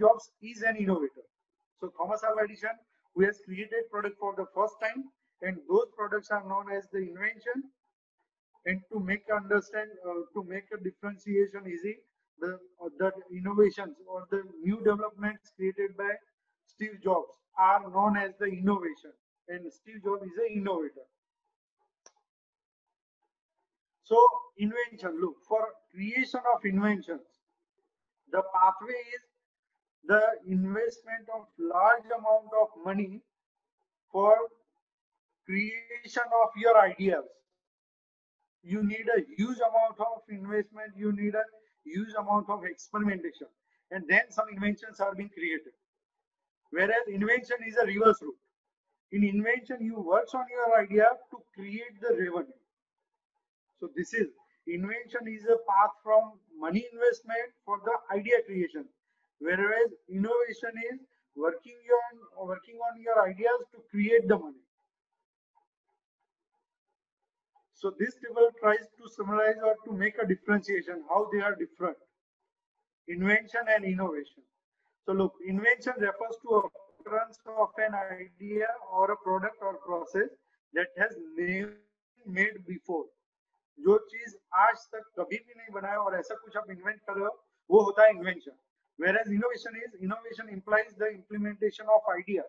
Jobs is an innovator. So Thomas Alva Edison, who has created product for the first time, and those products are known as the invention. And to make to make a differentiation easy, the innovations or the new developments created by Steve Jobs are known as the innovation, and Steve Jobs is an innovator. So invention, look, for creation of inventions, the pathway is the investment of large amount of money for creation of your ideas. You need a huge amount of investment, you need a huge amount of experimentation, and then some inventions are being created. Whereas invention is a reverse route. In invention, you work on your idea to create the revenue. So this is invention is a path from money investment for the idea creation, whereas innovation is working on your ideas to create the money. So this table tries to summarize or to make a differentiation how they are different. Invention and innovation. So look, invention refers to occurrence of an idea or a product or process that has never been made before. जो चीज आज तक कभी भी नहीं बनाया और ऐसा कुछ आप इन्वेंट कर रहे हो, वो होता है invention. Whereas innovation implies the implementation of idea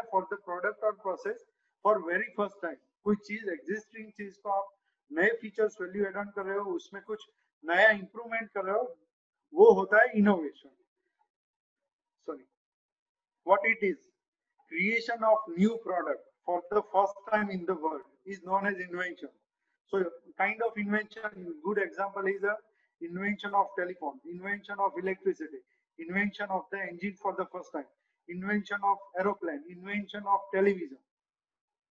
for the product or process for very first time. कोई चीज एग्जिस्टिंग चीज को आप नए फीचर्स वैल्यू एड ऑन कर रहे हो, उसमें कुछ नया इंप्रूवमेंट कर रहे हो, वो होता है innovation. Sorry, what it is, creation of new product for the first time in the world is known as invention. So kind of invention, good example is a invention of telephone, invention of electricity, invention of the engine for the first time, invention of aeroplane, invention of television.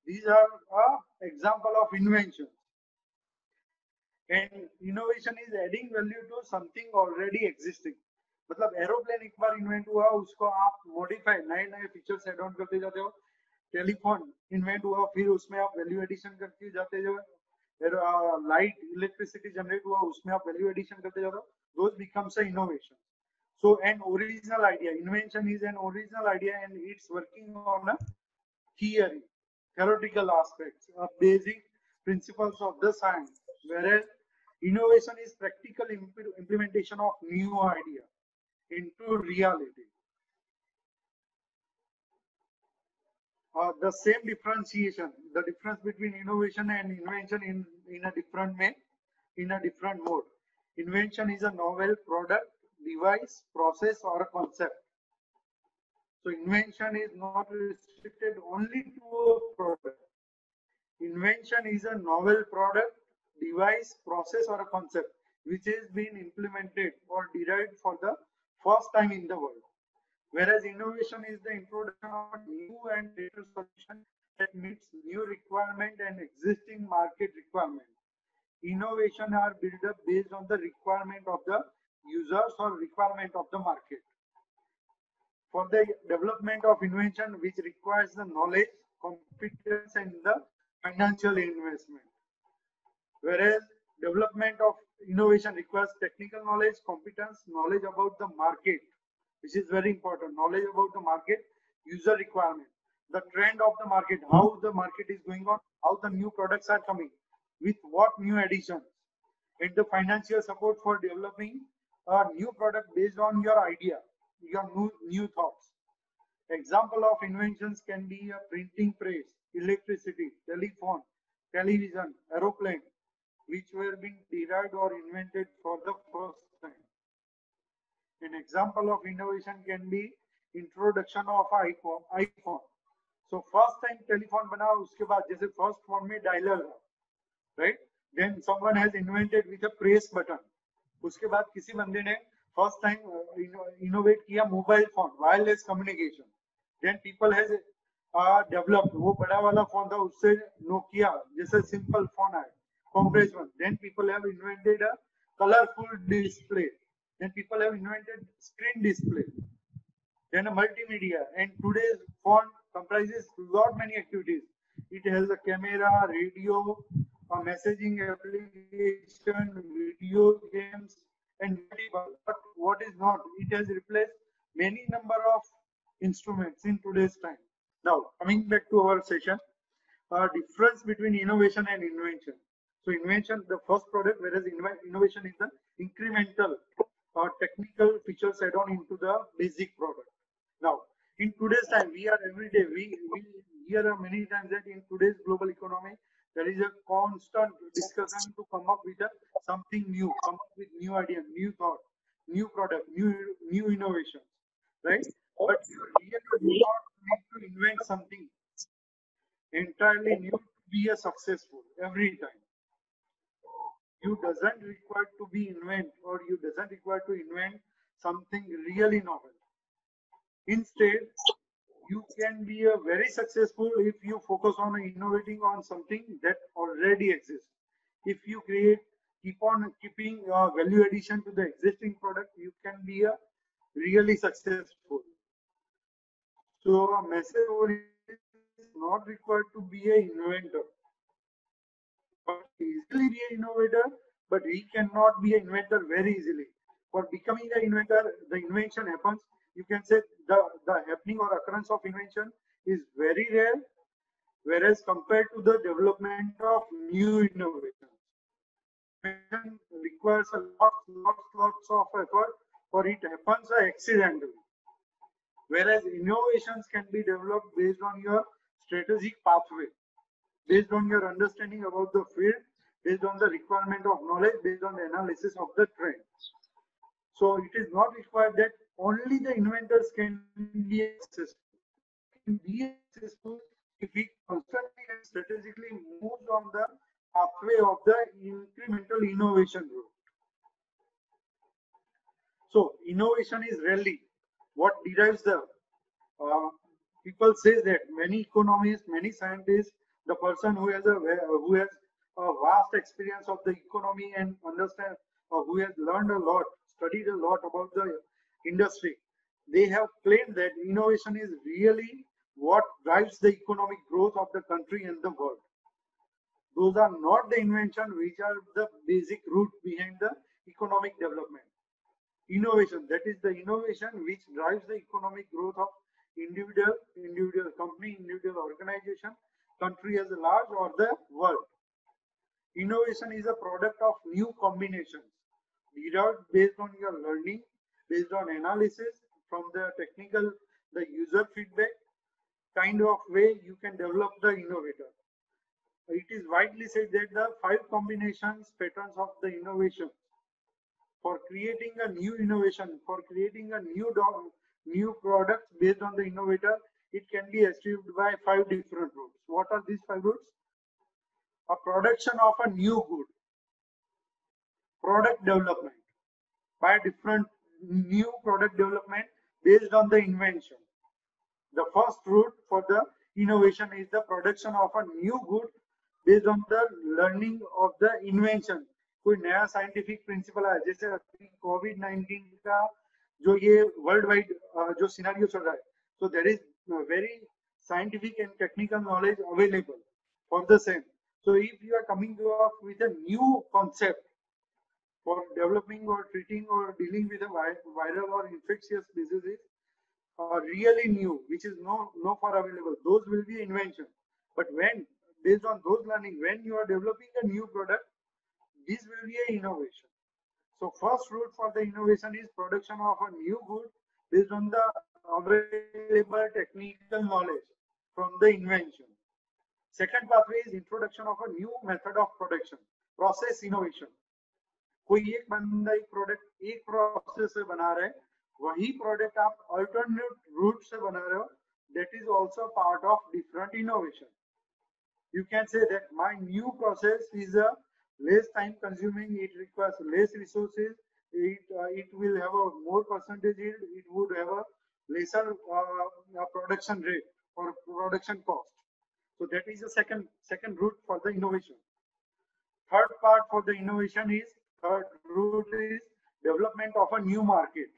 These are example of invention. And innovation is adding value to something already existing. मतलब aeroplane एक बार invent हुआ, उसको आप modify नए नए features add on करते जाते हो. टेलीफोन इन्वेंट हुआ, फिर उसमें आप वैल्यू एडिशन करते जाते हो. लाइट इलेक्ट्रिसिटी जनरेट हुआ, उसमें आप वैल्यू एडिशन करते जाते हो. Those becomes an innovation. So an original idea, invention is an original idea and it's working on a theory, theoretical aspects, basic principles of the science, whereas innovation is practical implementation of new idea into reality. The same differentiation, the difference between innovation and invention in a different way, in a different mode. Invention is a novel product, device, process, or a concept. So invention is not restricted only to a product. Invention is a novel product, device, process, or a concept which is being implemented or derived for the first time in the world. Whereas innovation is the introduction of new and better solution that meets new requirement and existing market requirement. Innovation are built up based on the requirement of the users or requirement of the market. For the development of invention, which requires the knowledge, competence, and the financial investment. Whereas development of innovation requires technical knowledge, competence, knowledge about the market, which is very important, knowledge about the market, user requirement, the trend of the market, how the market is going on, how the new products are coming, with what new additions, and the financial support for developing a new product based on your idea, your new thoughts. Example of inventions can be a printing press, electricity, telephone, television, aeroplane, which were being derived or invented for the first time. An example of innovation can be introduction of iPhone. So first time telephone बना, उसके बाद जैसे first phone में dialer था, right? Then someone has invented with a press button. उसके बाद किसी बंदे ने first time innovate किया mobile phone, wireless communication. Then people has developed, वो बड़ा वाला phone था, उससे Nokia जैसे simple phone आया, compressed one. Then people have invented a colorful display. Then people have invented screen display. Then a multimedia. And today's phone comprises lot many activities. It has a camera, radio, a messaging application, video games, and multiple. But what is not? It has replaced many number of instruments in today's time. Now, coming back to our session, difference between innovation and invention. So invention, the first product, whereas innovation is the incremental or technical features add on into the basic product. Now, in today's time, we are every day, we hear many times that in today's global economy, there is a constant discussion to come up with something new, come up with new idea, new thought, new product, new innovations, right? But you really do not need to invent something entirely new to be a successful every time. You doesn't require to be invent or you doesn't require to invent something really novel. Instead, you can be a very successful if you focus on innovating on something that already exists. If you keep on keeping value addition to the existing product, you can be a really successful. So a message over is not required to be an inventor. But easily be an innovator, but he cannot be an inventor very easily. For becoming an inventor, the invention happens. You can say the happening or occurrence of invention is very rare, whereas compared to the development of new innovations, invention requires a lots of effort, for it happens accidentally. Whereas innovations can be developed based on your strategic pathway, based on your understanding about the field, based on the requirement of knowledge, based on the analysis of the trends. So it is not required that only the inventors can be successful. Can be successful if he constantly and strategically moves on the pathway of the incremental innovation route. So innovation is really what derives the people say that many economists, many scientists, the person who has a vast experience of the economy and understand who has learned a lot, studied a lot about the industry, they have claimed that innovation is really what drives the economic growth of the country and the world. Those are not the invention which are the basic root behind the economic development. Innovation, that is the innovation which drives the economic growth of individual company, individual organization, country as a large, or the world. Innovation is a product of new combinations derived based on your learning, based on analysis from the technical, the user feedback kind of way you can develop the innovator. It is widely said that the 5 combinations patterns of the innovation for creating a new innovation, for creating a new product based on the innovator, it can be achieved by 5 different routes. What are these 5 routes? A production of a new good, product development by different new product development based on the invention. The first route for the innovation is the production of a new good based on the learning of the invention. कोई नया scientific principle है, जैसे अभी कोविड-19 का जो ये world wide जो scenario चल रहा है, so there is very scientific and technical knowledge available for the same. So if you are coming up with a new concept for developing or treating or dealing with a viral or infectious diseases, really new, which is no far available, those will be invention. But when based on those learning, when you are developing a new product, this will be an innovation. So first route for the innovation is production of a new good based on the available technical knowledge from the invention. Second pathway is introduction of a new method of production, process innovation. कोई एक बंदा एक product एक process से बना रहे हैं, वही प्रोडक्ट आप अल्टरनेट रूट से बना रहे हो, that is also part of different innovation. You can say that my new process is a less time consuming, it requires less resources, it will have a more percentage yield, it would have a lesser production rate or production cost. So that is the second route for the innovation. Third part for the innovation is third route is development of a new market.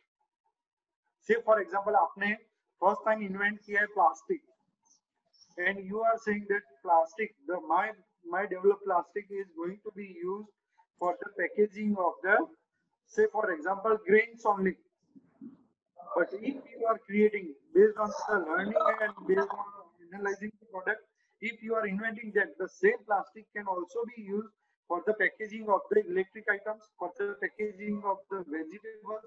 Say for example, आपने first time invent किया है plastic, and you are saying that plastic, my developed plastic is going to be used for the packaging of the say for example grains only. But if you are creating based on the learning and based on analyzing the product, if you are inventing that the same plastic can also be used for the packaging of the electric items, for the packaging of the vegetables,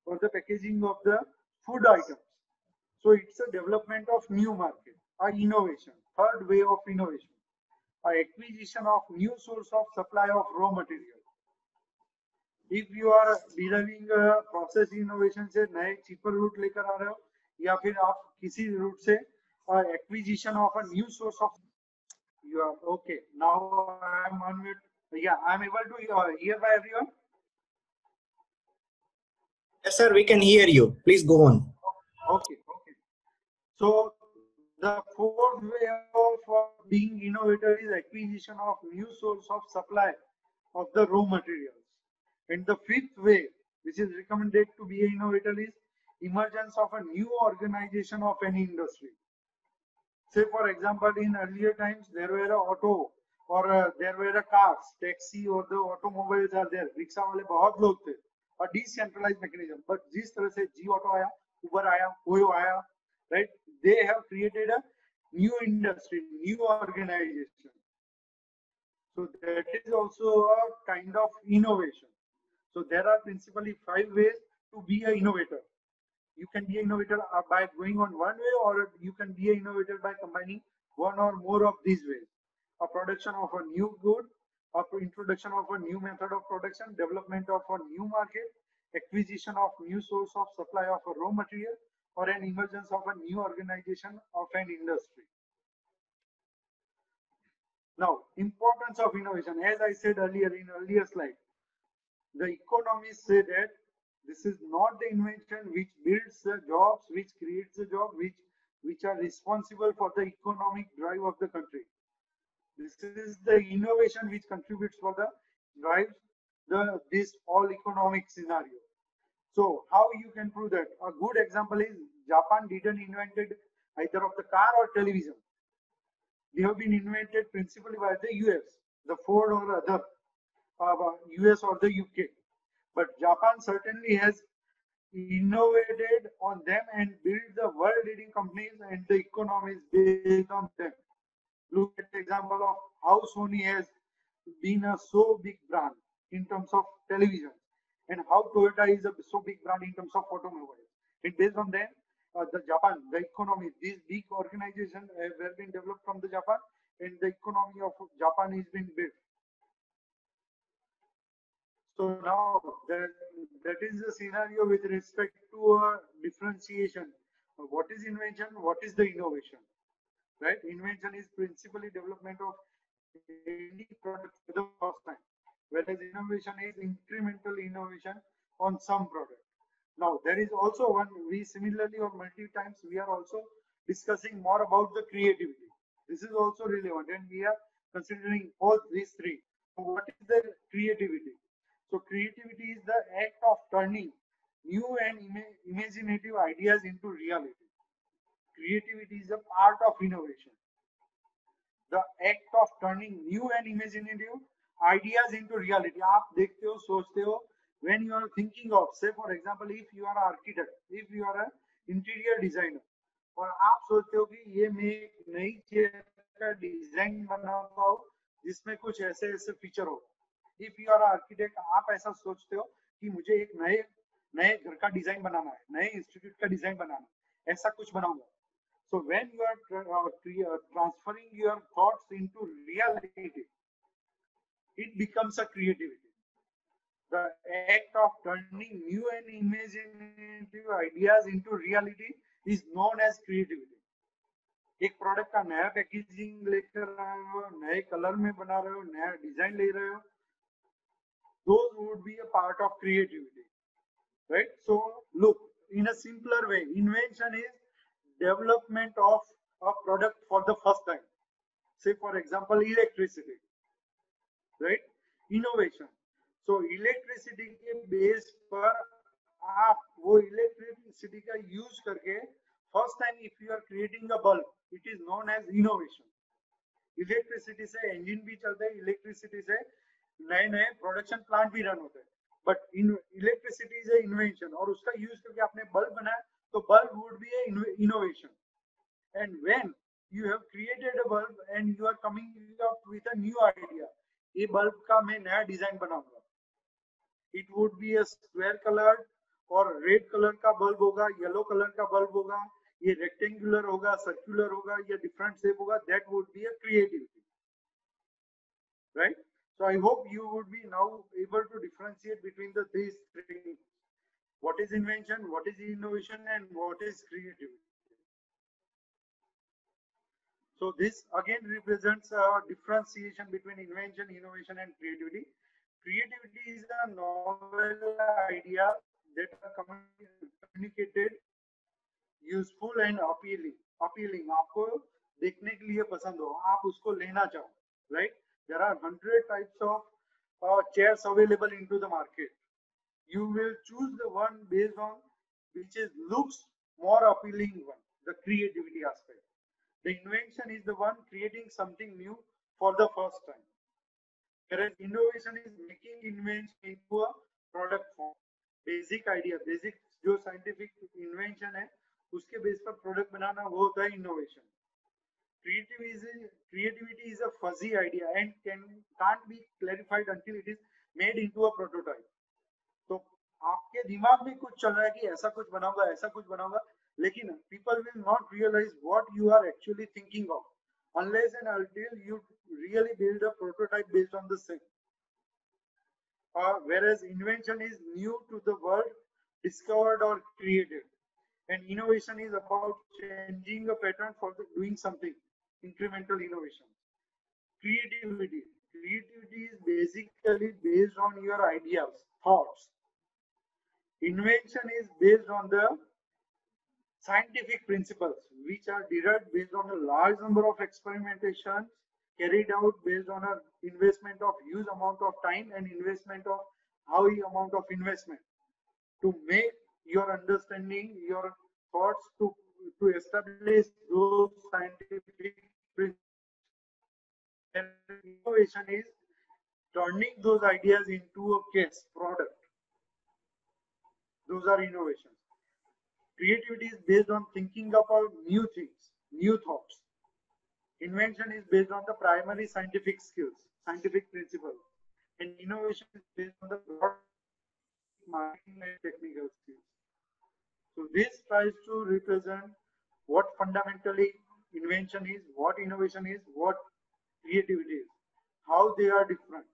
for the packaging of the food items. So it's a development of new market, a innovation, third way of innovation, a acquisition of new source of supply of raw material. If you are deriving process innovation से नए cheaper root लेकर आ रहे हो या फिर आप किसी root से acquisition of a new source of you are okay now I'm on mute. Yeah, I'm able to hear by everyone. Yes, sir, we can hear you. Please go on. Okay. So the fourth way of being innovator is acquisition of new source of supply of the raw materials. And the fifth way, which is recommended to be an innovator, is emergence of a new organization of any industry. Say, for example, in earlier times, there were a auto or there were a cars, taxi or the automobiles are there. Rickshaw वाले बहुत लोग थे, a decentralized mechanism. But जिस तरह से जी auto आया, उबर आया, OYO आया, right? They have created a new industry, new organization. So that is also a kind of innovation. So there are principally 5 ways to be an innovator. You can be an innovator by going on one way, or you can be an innovator by combining one or more of these ways. A production of a new good, or introduction of a new method of production, development of a new market, acquisition of new source of supply of a raw material, or an emergence of a new organization of an industry. Now, importance of innovation. As I said earlier in earlier slide, the economists say that this is not the invention which builds the jobs, which creates the job, which are responsible for the economic drive of the country. This is the innovation which contributes for the drives this all economic scenario. So how you can prove that? A good example is Japan didn't invented either of the car or television. They have been invented principally by the US, the Ford or other US or the UK. But Japan certainly has innovated on them and built the world leading companies and the economies based on them. Look at the example of how Sony has been a so big brand in terms of television, and how Toyota is a so big brand in terms of automobiles. And based on them, the Japan, the economy, these big organizations have been developed from the Japan, and the economy of Japan is being built. So now that is the scenario with respect to differentiation. What is invention? What is the innovation? Right? Invention is principally development of any product for the first time, whereas innovation is incremental innovation on some product. Now there is also one, we similarly or multiple times we are also discussing more about the creativity. This is also relevant, and we are considering all these three. So what is the creativity? So creativity is the act of turning new and imaginative ideas into reality. Creativity is a part of innovation. The act of turning new and imaginative ideas into reality. आप देखते हो, सोचते हो, when you are thinking of, say for example, if you are an architect, if you are an interior designer, और आप सोचते हो कि ये मैं एक नई चेयर का डिजाइन बनाता हूँ जिसमें कुछ ऐसे ऐसे फीचर हो. If you are an architect, आप ऐसा सोचते हो कि मुझे एक नए घर का डिजाइन बनाना है, नए इंस्टीट्यूट का डिजाइन बनाना है, ऐसा कुछ बनाऊंगा. So when you are transferring your thoughts into reality, it becomes a creativity. The act of turning new and imaginative ideas into reality is known as creativity. एक प्रोडक्ट का नया पैकेजिंग लेकर आए हो, नए कलर में बना रहे हो, नया डिजाइन ले रहे हो, those would be a part of creativity, right? So look, in a simpler way, invention is development of a product for the first time. Say for example, electricity, right? Innovation. So electricity के base पर आप वो electricity का use करके first time if you are creating a bulb, it is known as innovation. Electricity से engine भी चलते हैं, इलेक्ट्रिसिटी से नए नए प्रोडक्शन प्लांट भी रन होते हैं. but in electricity is a invention और उसका use करके आपने bulb बनाया तो bulb would be a innovation. And when you have created a bulb and you are coming up with a new idea, ये bulb का मैं नया design बनाऊंगा, it would be a square colored और red color का bulb होगा, yellow color का bulb होगा, ये rectangular होगा, circular होगा, या different shape होगा, that would be a creativity, right? So I hope you would be now able to differentiate between the these things. What is invention, what is innovation, and what is creativity. So this again represents a differentiation between invention, innovation, and creativity. Creativity is a novel idea that are communicated, useful and appealing. Appealing, आपको देखने के लिए पसंद हो, आप उसको लेना चाहो, right? There are 100 types of chairs available into the market. You will choose the one based on which is looks more appealing one, the creativity aspect. The invention is the one creating something new for the first time. Whereas innovation is making invention into a product form. Basic idea, basic जो scientific invention है, उसके base पर product बनाना वो होता है innovation. Creativity is a fuzzy idea and can't be clarified until it is made into a prototype. तो आपके दिमाग में कुछ चल रहा है कि ऐसा कुछ बनाऊंगा, ऐसा कुछ बनाऊंगा, लेकिन people will not realize what you are actually thinking of unless and until you really build a prototype based on the same. Whereas invention is new to the world, discovered or created, and innovation is about changing a pattern for doing something, incremental innovation. Creativity is basically based on your ideas, thoughts. Invention is based on the scientific principles which are derived based on a large number of experimentations carried out based on an investment of huge amount of time and investment of high amount of investment to make your understanding, your thoughts to establish those scientific principles. And innovation is turning those ideas into a case product. Those are innovations. Creativity is based on thinking about new things, new thoughts. Invention is based on the primary scientific skills, scientific principles. And innovation is based on the broad marketing and technical skills. So this tries to represent what fundamentally invention is, what innovation is, what creativity is, how they are different,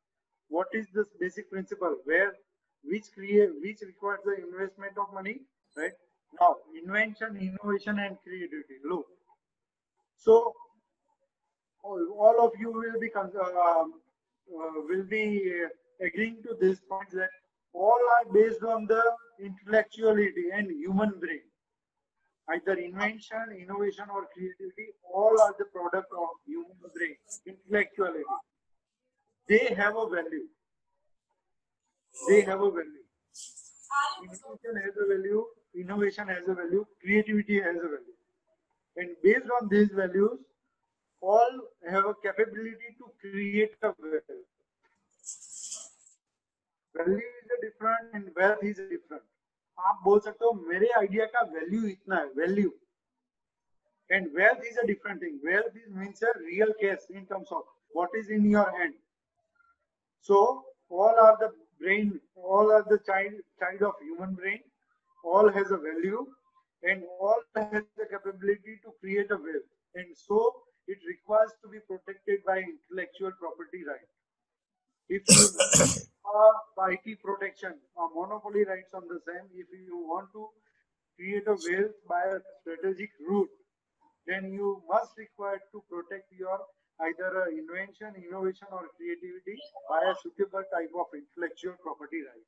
what is this basic principle where which requires the investment of money, right? Now, invention, innovation, and creativity. Look, so all of you will be agreeing to this point that all are based on the intellectuality and human brain. Either invention, innovation, or creativity, all are the product of human brain, intellectuality. They have a value. They have a value. Invention has a value, innovation has a value, creativity has a value. And based on these values, all have a capability to create a wealth. Value is a different and wealth is a different. आप बोल सकते हो मेरे idea का value इतना है, value, and wealth is a different thing. Wealth means a real case in terms of what is in your hand. So all are the brain, all are the child of human brain, all has a value, and all has the capability to create a wealth, and so it requires to be protected by intellectual property right. If you IP protection or monopoly rights on the same, if you want to create a wealth by a strategic route, then you must require to protect your either invention, innovation, or creativity by a suitable type of intellectual property right.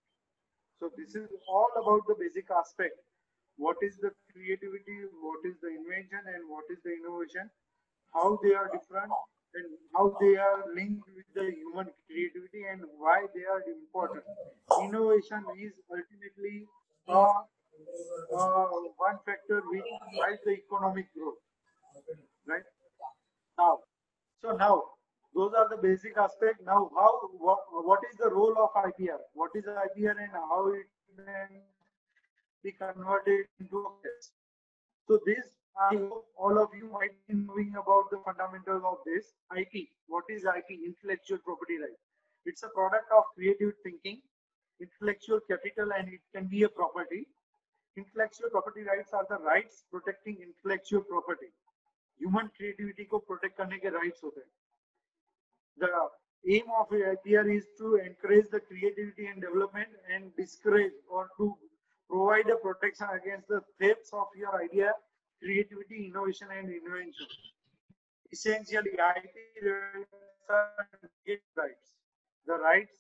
So this is all about the basic aspect. What is the creativity, what is the invention, and what is the innovation, how they are different, and how they are linked with the human creativity, and why they are important. Innovation is ultimately one factor which drives the economic growth, right? Now, those are the basic aspect. Now, what is the role of IPR? What is IPR and how it can be converted into a case? So this, I hope all of you might be knowing about the fundamentals of this. IP. What is IP? Intellectual property right. It's a product of creative thinking, intellectual capital, and it can be a property. Intellectual property rights are the rights protecting intellectual property. Human creativity को protect करने के rights होते हैं. The aim of IPR is to encourage the creativity and development and discourage or to provide a protection against the thefts of your idea, creativity, innovation, and invention. Essentially, IP rights are negative rights. The rights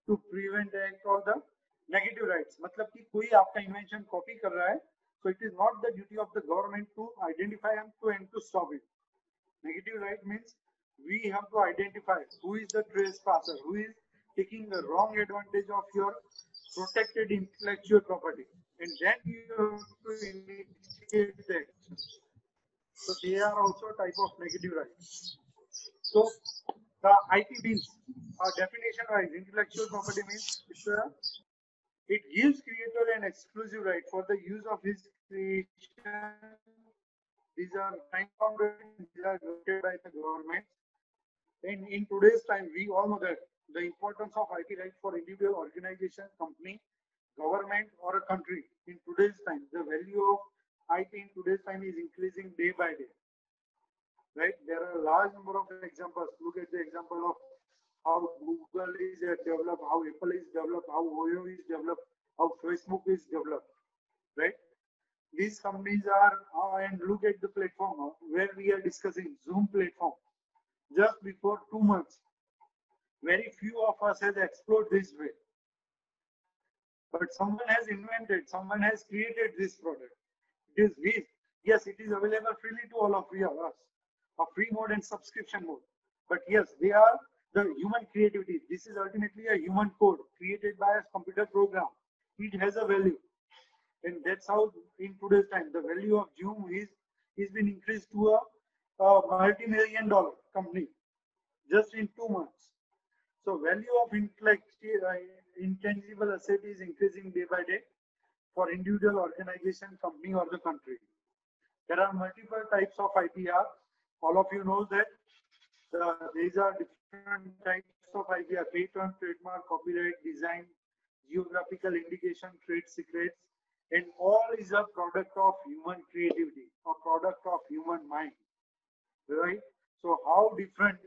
to prevent act or the negative rights. मतलब कि कोई आपका invention copy कर रहा है, so it is not the duty of the government to identify and to stop it. Negative right means we have to identify who is the trespasser, who is taking the wrong advantage of your protected intellectual property, and then you have to initiate the action. So they are also a type of negative rights. So the IP means, definition wise, intellectual property means it gives creator an exclusive right for the use of his creation. These are time-bound rights, these are granted by the government. And in today's time, we all know that the importance of IP rights for individual, organization, company, government, or a country. In today's time, the value of IP in today's time is increasing day by day. Right? There are a large number of examples. Look at the example of how Google is developed, how Apple is developed, how Oyo is developed, how Facebook is developed. Right? These companies are, and look at the platform where we are discussing, Zoom platform. Just before 2 months, very few of us has explored this way. But someone has invented, someone has created this product. It is his. Yes, it is available freely to all of us, a free mode and subscription mode. But yes, they are the human creativity. This is ultimately a human code created by a computer program. It has a value. And that's how in today's time, the value of Zoom is been increased to a multi-million-dollar company just in 2 months. So value of intangible asset is increasing day by day for individual, organization, company, or the country. There are multiple types of IPR. All of you know that these are different types of IPR: patent, trademark, copyright, design, geographical indication, trade secrets, and all is a product of human creativity, a product of human mind, right? So how different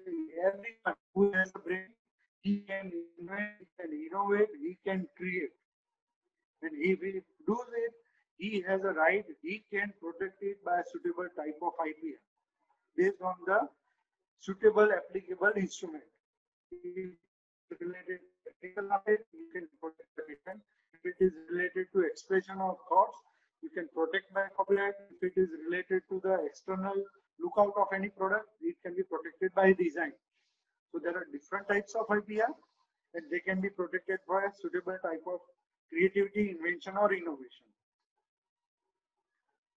everyone who has a brain, he can invent, he can innovate, he can create. And if he does it, he has a right, he can protect it by a suitable type of IPR based on the suitable applicable instrument. If it is related to technical knowledge, you can protect the patent. If it is related to expression of thoughts, you can protect by copyright. If it is related to the external lookout of any product, it can be protected by design. So there are different types of IPR, and they can be protected by a suitable type of creativity, invention, or innovation.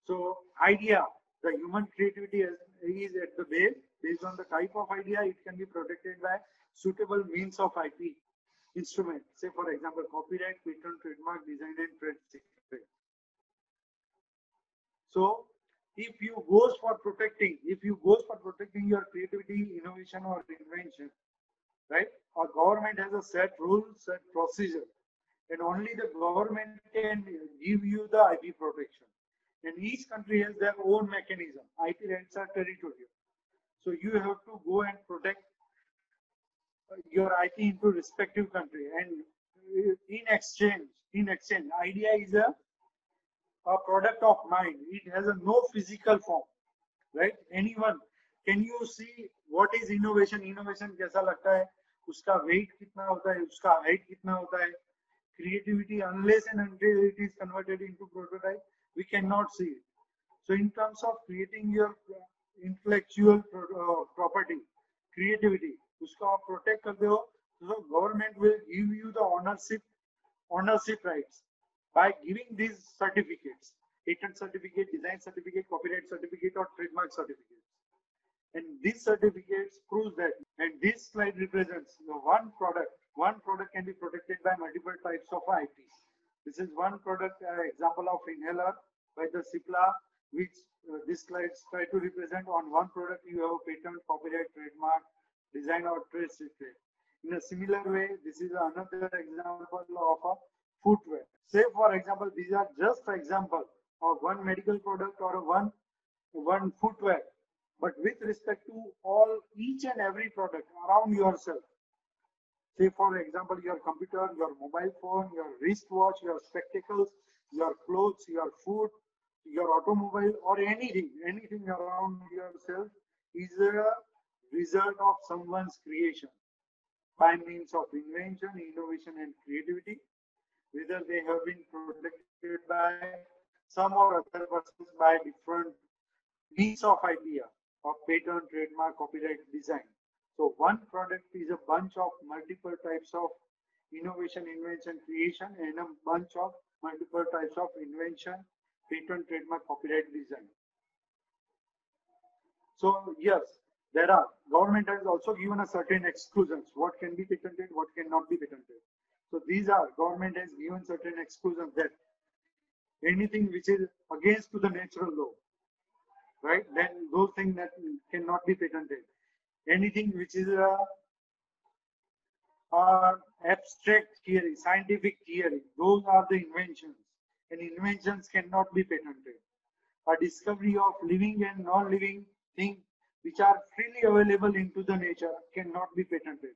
So idea, the human creativity is at the base. Based on the type of idea, it can be protected by suitable means of IP instrument. Say for example, copyright, patent, trademark, design, and trade secret. So if you goes for protecting your creativity, innovation, or invention, right? Our government has a set rules, set procedure, and only the government can give you the IP protection. And each country has their own mechanism. IP rights are territorial, so you have to go and protect your IP into respective country. And in exchange, idea is a product of mind. It has a no physical form, right? Anyone, can you see what is innovation? Innovation कैसा लगता है? उसका weight कितना होता है? उसका height कितना होता है? Creativity, unless and until it is converted into prototype, we cannot see it. So in terms of creating your intellectual property, creativity, उसको आप protect करते हो, so government will give you the ownership rights by giving these certificates: patent certificate, design certificate, copyright certificate, or trademark certificate. And this certificates proves that. And this slide represents the one product. One product can be protected by multiple types of IPs. This is one product example of inhaler by the Cipla, which this slides try to represent. On one product you have a patent, copyright, trademark, design or trade secret. In a similar way, this is another example of a footwear. Say for example, these are just example of one medical product or one footwear, but with respect to all each and every product around yourself. Say for example, your computer, your mobile phone, your wristwatch, your spectacles, your clothes, your food, your automobile, or anything around yourself is a result of someone's creation by means of invention, innovation, and creativity, whether they have been protected by some or other persons by different means of idea of patent, trademark, copyright, design. So one product is a bunch of multiple types of innovation, invention, creation, and a bunch of multiple types of invention, patent, trademark, copyright, design. So yes, there are. Government has also given a certain exclusions. What can be patented, what cannot be patented. So these are, government has given certain exclusions that anything which is against to the natural law, right? Then those things that cannot be patented. Anything which is abstract theory, scientific theory, those are the inventions, and inventions cannot be patented. A discovery of living and non-living things which are freely available into the nature cannot be patented.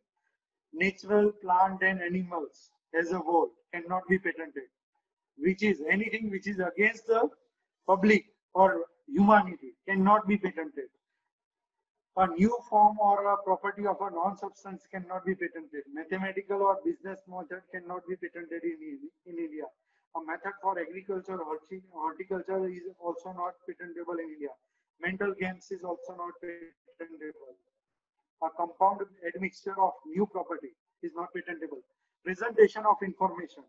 Natural plant and animals as a whole cannot be patented, which is anything which is against the public or humanity cannot be patented. A new form or a property of a non-substance cannot be patented. Mathematical or business method cannot be patented in India. A method for agriculture or horticulture is also not patentable in India. Mental games is also not patentable. A compound admixture of new property is not patentable. Presentation of information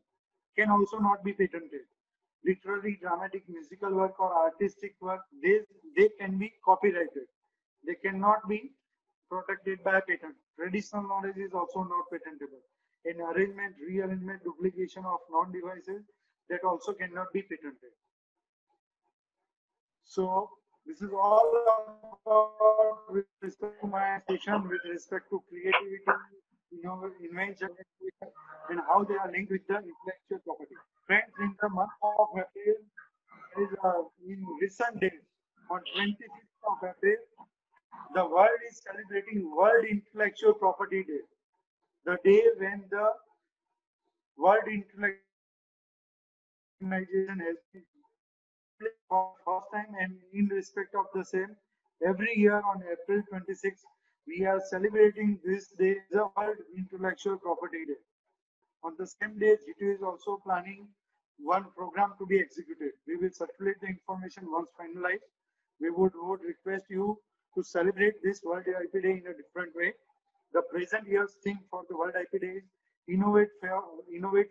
can also not be patented. Literary, dramatic, musical work or artistic work, they can be copyrighted. They cannot be protected by patent. Traditional knowledge is also not patentable. An arrangement, rearrangement, duplication of non-devices, that also cannot be patented. So this is all about with respect to my session with respect to creativity, invention, and how they are linked with the intellectual property. Friends, in the month of April, there is in recent days, on 26th of April, the world is celebrating World Intellectual Property Day, the day when the World Intellectual Organization has been for the first time, and in respect of the same, every year on April 26th, we are celebrating this day as a World Intellectual Property Day. On the same day, GTU is also planning one program to be executed. We will circulate the information once finalized. We would request you to celebrate this World IP Day in a different way. The present year's theme for the World IP Day is innovate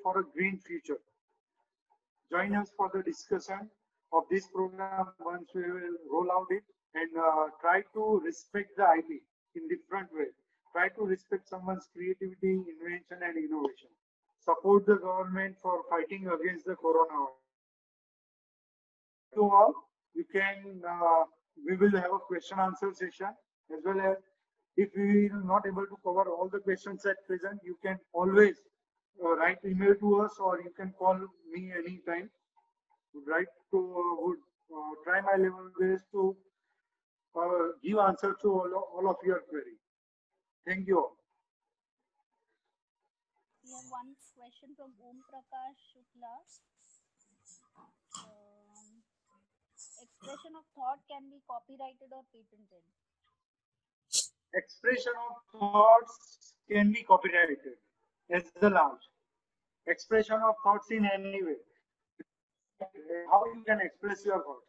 for a green future. Join us for the discussion of this program once we will roll out it, and try to respect the IP in different ways. Try to respect someone's creativity, invention, and innovation. Support the government for fighting against the coronavirus. To all, you can. We will have a question answer session, as well as if we are not able to cover all the questions at present, you can always write email to us, or you can call me anytime. Would try my level best to give answer to all of your query. Thank you all. We have one question from Om Prakash Shukla. Expression of thought can be copyrighted or patented. Expression of thoughts can be copyrighted as the large. Expression of thoughts in any way. How you can express your thoughts,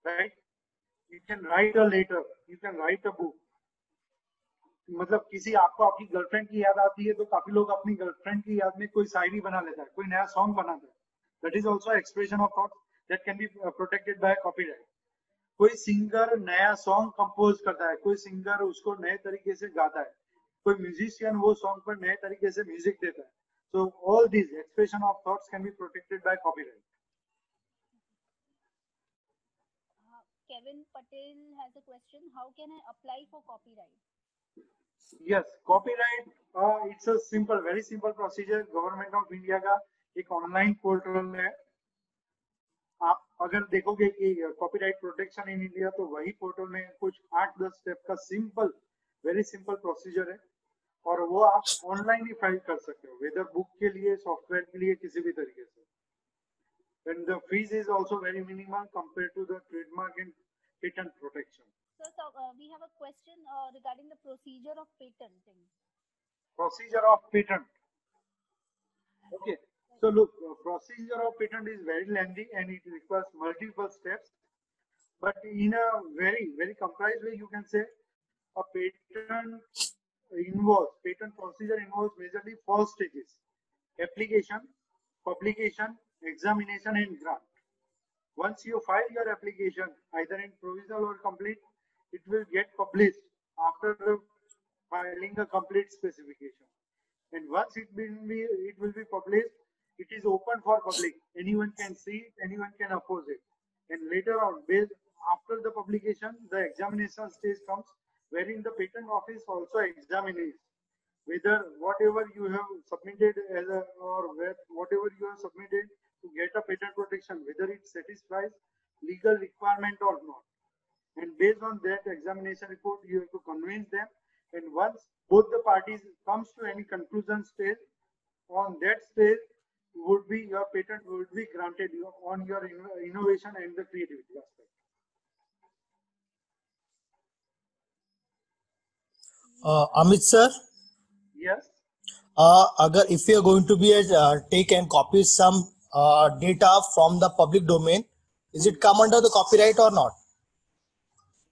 right? You can write a letter, you can write a book. मतलब किसी आपको आपकी girlfriend की याद आती है तो काफी लोग अपनी गर्लफ्रेंड की याद में कोई शायरी बना लेता है, कोई नया सॉन्ग बनाता है. That is also expression of thought that can be protected by copyright. कोई सिंगर नया सॉन्ग कंपोज करता है, कोई सिंगर उसको नए तरीके से गाता है, कोई म्यूजिशियन वो सॉन्ग पर नए तरीके से म्यूजिक देता है. So all these expression of thoughts can be protected by copyright. Kevin Patel has a question. How can I apply for copyright? Yes, copyright. It's a simple, very simple procedure. Government of India का एक online portal है. आप अगर देखोगे कि copyright protection in India, तो वही portal में कुछ 8-10 स्टेप का सिंपल, वेरी सिंपल प्रोसीजर है, और वो आप ऑनलाइन ही फाइल कर सकते हो, वेदर बुक के लिए, सॉफ्टवेयर के लिए, किसी भी तरीके से. And the fees is also very minimal compared to the trademark and patent protection. So we have a question regarding the procedure of patenting. Procedure of patent. Okay. So look, procedure of patent is very lengthy and it requires multiple steps. But in a very, very compressed way, you can say a patent procedure involves majorly 4 stages: application, publication, examination, and grant. Once you file your application, either in provisional or complete, it will get published after filing a complete specification. And once it will be published, it is open for public. Anyone can see it, anyone can oppose it. And later on, after the publication, the examination stage comes, wherein the patent office also examines whether whatever you have submitted whatever you have submitted to get a patent protection, whether it satisfies legal requirement or not. And based on that examination report, you have to convince them. And once both the parties comes to any conclusion stage, on that stage your patent would be granted on your innovation and the creativity aspect. Amit sir, Yes. अगर if we are going to be take and copy some data from the public domain, is it come under the copyright or not?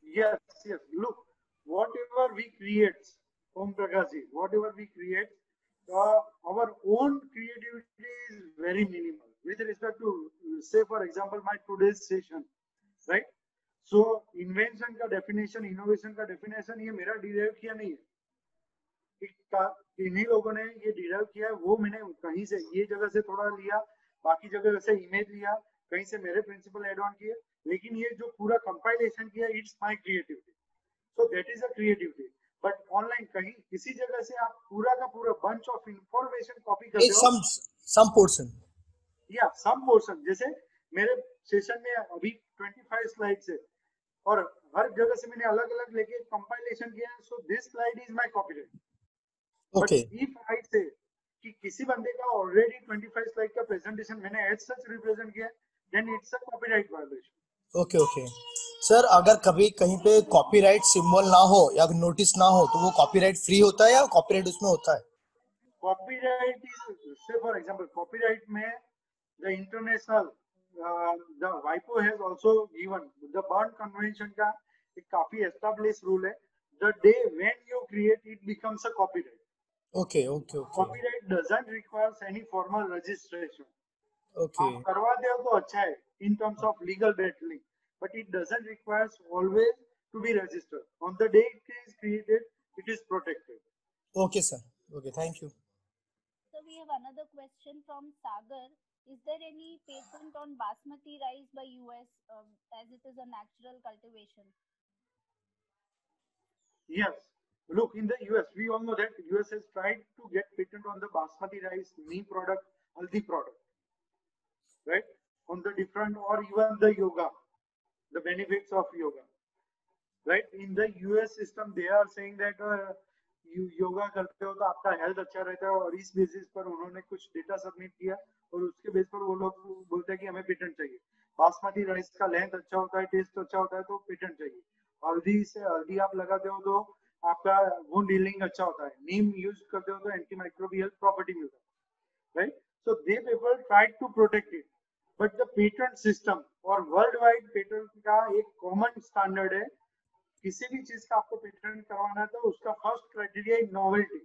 Yes, yes. Look, whatever we create, Om Prakash ji, whatever we create, our own creativity is very minimal with respect to, say, for example, my today's session, right? So, invention का definition, innovation का definition, ये मेरा derive किया नहीं है. इन्हीं लोगों ने ये derive किया है, वो मैंने कहीं से ये जगह से थोड़ा लिया, बाकी जगह से इमेज लिया, कहीं से मेरे प्रिंसिपल एड ऑन किए, लेकिन ये जो पूरा कंपाइलेशन किया, it's my creativity. So that is a creativity. But online कहीं किसी जगह से आप पूरा का पूरा बंच ऑफ इंफॉर्मेशन कॉपी करते हो, some portion, या सम पोर्शन. जैसे मेरे सेशन में अभी 25 स्लाइड्स है और हर जगह से मैंने अलग अलग लेके कंपाइलेशन किया है. So this slide is my copyright. okay. But if I say कि किसी बंदे का ऑलरेडी 25 स्लाइड का प्रेजेंटेशन मैंने एज सच रिप्रेजेंट किया, then it's a copyright violation. Okay okay sir, अगर कभी कहीं पे कॉपीराइट सिंबल ना हो या नोटिस ना हो, तो वो कॉपीराइट फ्री होता है या कॉपीराइट उसमें होता है? Copyright is, say for example, copyright में the international, the WIPO has also given the Berne Convention का एक काफी established rule है. The day when you create, it becomes a copyright. Okay, okay, okay. Copyright doesn't require any formal registration. Okay. आप करवा दे तो अच्छा है in terms of legal battling, but it doesn't require always to be registered. On the day it is created, it is protected. Okay, sir. Okay, thank you. So we have another question from Sagar. Is there any patent on basmati rice by US as it is a natural cultivation? Yes. Look, in the US, we all know that US has tried to get patent on the basmati rice, neem product, haldi product, right? On the different, or even the yoga, the benefits of yoga, right? In the US system, they are saying that you yoga करते हो तो आपका health अच्छा रहता है, और इस basis पर उन्होंने कुछ डेटा सबमिट किया और उसके बेस पर वो लोग बोलते हैं कि हमें पेटेंट चाहिए. बासमती राइस का लेंथ अच्छा होता है, टेस्ट अच्छा होता है, तो पेटेंट चाहिए. हल्दी आप लगाते हो तो आपका वुंड हीलिंग अच्छा होता है. नीम यूज करते हो तो एंटी माइक्रोबियल प्रॉपर्टी मिलता है, right? So they people try to protect it, but the patent system और वर्ल्ड वाइड पेटेंट का एक कॉमन स्टैंडर्ड है. किसी भी चीज का आपको पेटेंट करवाना है तो उसका फर्स्ट क्राइटेरिया है नोवेल्टी.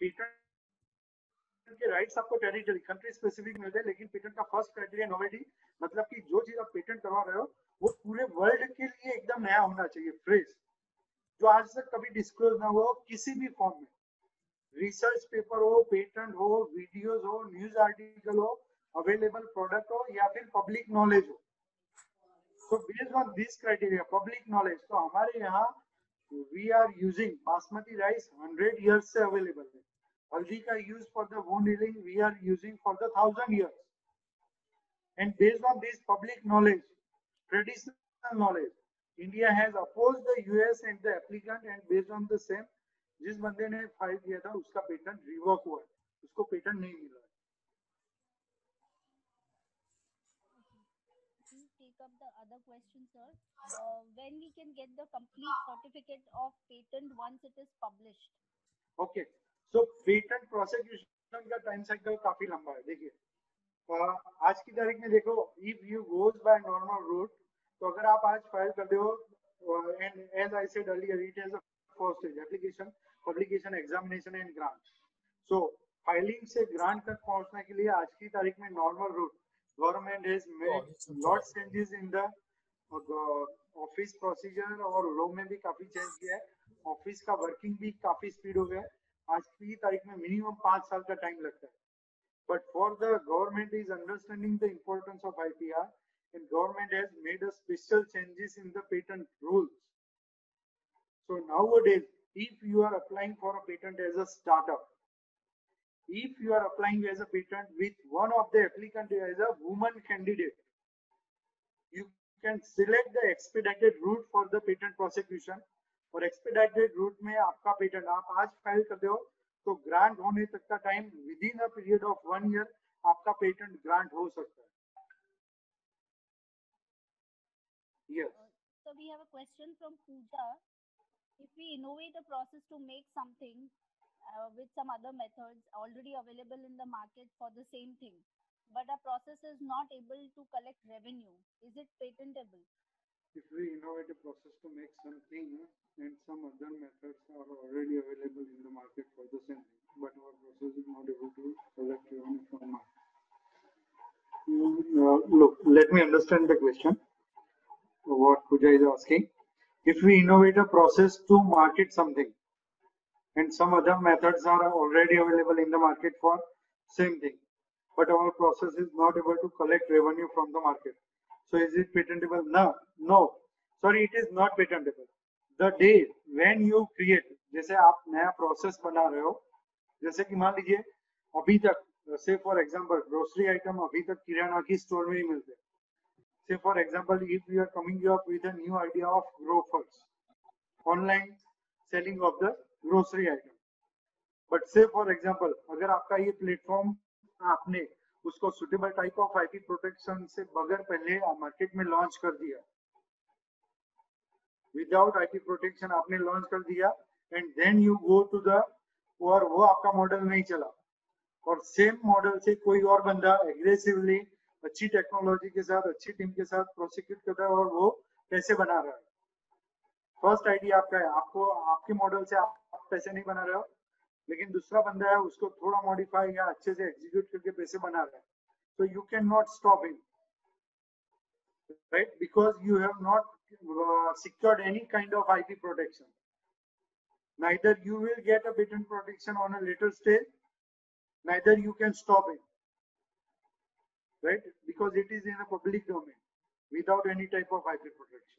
पेटेंट के राइट्स आपको टेरिटरी कंट्री स्पेसिफिक मिलते हैं, लेकिन पेटेंट का फर्स्ट क्राइटेरिया नोवेल्टी, मतलब कि जो चीज आप पेटेंट करवा रहे हो वो पूरे वर्ल्ड के लिए एकदम नया होना चाहिए, फ्रेश, जो आज तक कभी डिस्क्लोज ना हुआ हो किसी भी फॉर्म में, रिसर्च पेपर हो, पेटेंट हो, वीडियोस हो, न्यूज आर्टिकल हो, अवेलेबल प्रोडक्ट हो, या फिर पब्लिक नॉलेज हो। So based on this criteria, public knowledge, तो हमारे यहाँ we are using basmati rice 100 years से available है। हल्दी का use for the wound healing we are using for the 1000 years। And based on this public knowledge, traditional knowledge, India has opposed the US and the applicant, and based on the same, जिस बंदे ने file किया था उसका patent revoke हुआ है, उसको patent नहीं मिला है। Please take up the other question, sir. When we can get the complete certificate of patent once it is published? Okay, so patent prosecution का टाइम साइकिल काफी लंबा है। देखिए आज की तारीख में देखो, if you goes by normal route, तो अगर आप आज फाइल कर दो, and as I said earlier, it is a first stage application, publication, examination and grant. So filing से ग्रांट तक पहुंचने के लिए आज की तारीख में normal route, government has made lot changes in the office procedure, और लॉ में भी काफी चेंज किया है, ऑफिस का वर्किंग भी काफी स्पीड हो गया है। आज की तारीख में मिनिमम 5 साल का टाइम लगता है। But for the government is understanding the importance of IPR, and government has made a special changes in the patent rules. So nowadays, if you are applying for a patent as a startup, if you are applying as a patent with one of the applicant as a woman candidate, you can select the expedited route for the patent prosecution. और expedited root में आपका patent आप आज file करते हो तो grant होने तक का time with in a period of 1 year आपका पेटेंट ग्रांट हो सकता है। Yes. So we have a question from Pooja. If we innovate a process to make something with some other methods already available in the market for the same thing, but our process is not able to collect revenue, is it patentable? If we innovate a process to make something and some other methods are already available in the market for the same thing, but our process is not able to collect revenue from market. Look, let me understand the question. What Pooja is asking. If we innovate a process to market something and some other methods are already available in the market for same thing, but our process is not able to collect revenue from the market, so is it patentable? No, sorry, it is not patentable. The day when you create, जैसे आप नया process बना रहे हो, जैसे कि मान लीजिए अभी तक, से फॉर एग्जांपल ग्रोसरी आइटम अभी तक किराना की स्टोर में ही मिलते हैं। Say for example, if we are coming up with a new idea of grofers, online selling of the grocery item, but say for example, अगर आपका ये प्लेटफॉर्म आपने उसको suitable type of IP protection से बगैर पहले मार्केट में launch कर दिया, विदाउट आईपी प्रोटेक्शन आपने लॉन्च कर दिया, and then you go to the, और वो आपका मॉडल नहीं चला, और सेम मॉडल से कोई और बंदा एग्रेसिवली अच्छी टेक्नोलॉजी के साथ, अच्छी टीम के साथ प्रोसिक्यूट कर रहा है और वो पैसे बना रहा है। फर्स्ट आइडिया आपका है, आपको आपके मॉडल से आप पैसे नहीं बना रहे हो, लेकिन दूसरा बंदा है उसको थोड़ा मॉडिफाई या अच्छे से एग्जीक्यूट करके पैसे बना रहा है, तो you can not stop him, right, because you have not secured any kind of IP protection. Neither you will get a patent protection on a later stage, neither you can stop it, right, because it is in a public domain without any type of IP protection.